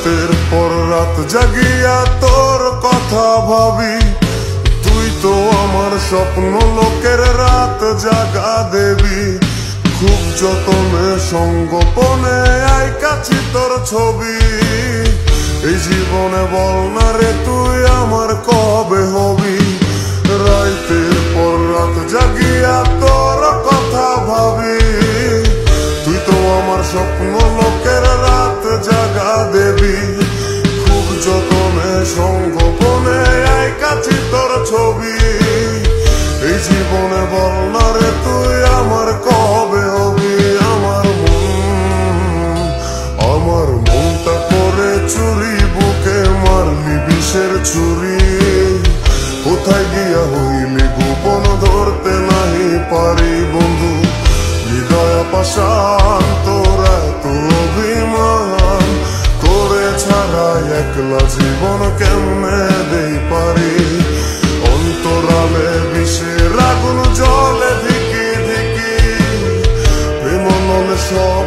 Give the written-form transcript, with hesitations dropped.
রাতের পর রাত জাগিয়া তোর কথা ভাবি, তুই তো আমার স্বপ্ন লোকের রাত জাগা দেবী। খুব যতনে সঙ্গোপনে আইকাছি তোর ছবি, এই জীবনে বল না রে তুই আমার কবে হবি। রাতের পর রাত জাগিয়া তোর কথা ভাবি, তুই তো আমার স্বপ্ন লোকের রাত জাগা দেবী। খুব যতনে সঙ্গোপনে আইকাছি তোর ছবি, এই জীবনে বল না রে তুই আমার কবে হবি। আমার মনটা করে চুরি, বুকে মারলি বিষের ছুরি। কোথায় গিয়া হইলি গোপন ধরতে নাহি পারি বন্ধু। হৃদয় পাষাণ তোরা তো অভিমান করে ছাড়া একলা জীবন কেমনে দেই পারি। অন্তরালে বিষের আগুন জলে ধিকি ধিকি, প্রেম নলে সব